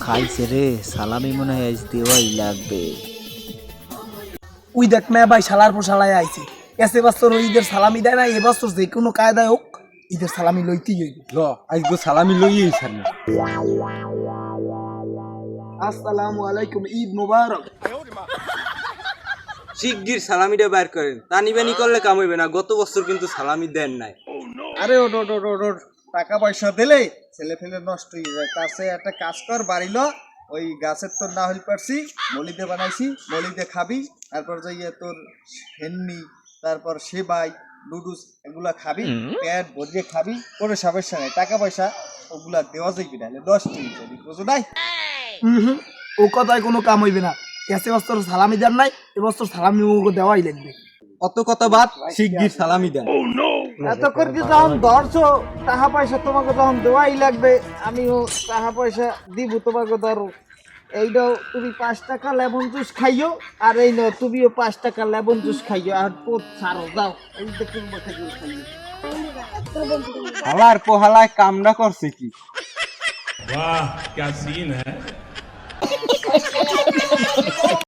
খাইছে রে, সালামি মনে হয় আজ দেওয়াই লাগবে। ওই দেখ না ভাই, শালার পর শালায় আইছে। এসে বছর ঈদের সালামি দেয় না, এবছর যে কোনো কায়দায় হোক ঈদের সালামি লইতেই হইবে। ল আজকে সালামি লইয়েই ছাড়ি। আসসালামু আলাইকুম, ঈদ মোবারক। শিগগির সালামিটা বাইর করেন, তা নিবেনি করলে কাম হইবে না। গত বছর কিন্তু সালামি দেন নাই। আরে ওর টাকা পয়সা দিলে ছেলে ফেলে নষ্ট হয়ে যায়। কাছে একটা কাজ কর, বাড়িল ওই গাছের তোর না হইল পারছি, মলিদে বানাইছি, মলিদে খাবি। তারপর যাইয়ে তোর হেন্নি, তারপর সেবাই, নুডলস এগুলা খাবি, পেট ভরিয়ে খাবি, কোনো সমস্যা নাই। টাকা পয়সা ওগুলা দেওয়া যাইবি না, নষ্ট হয়ে যাবি, বুঝো নাই? ও কথায় কোনো কাম হইবে না। এসে বছর সালামি দেন নাই, এবছর সালামি ওকে দেওয়াই লাগবে। অত কথা বাদ, শিগগির সালামি দেন। এত করে যখন ধরছো টাকা পয়সা তোমাকে যখন দেওয়াই লাগবে, আমিও টাকা পয়সা দিব তোমাকে। ধরো এইটাও তুমি 5 টাকা লেমন জুস খাইও, আর এই নাও তুমিও 5 টাকা লেমন জুস খাইও। আর পোত ছাড়ো, যাও এই দেখুন খাইও। হালার পোহালায় কামটা করছে কি? वाह क्या सीन है।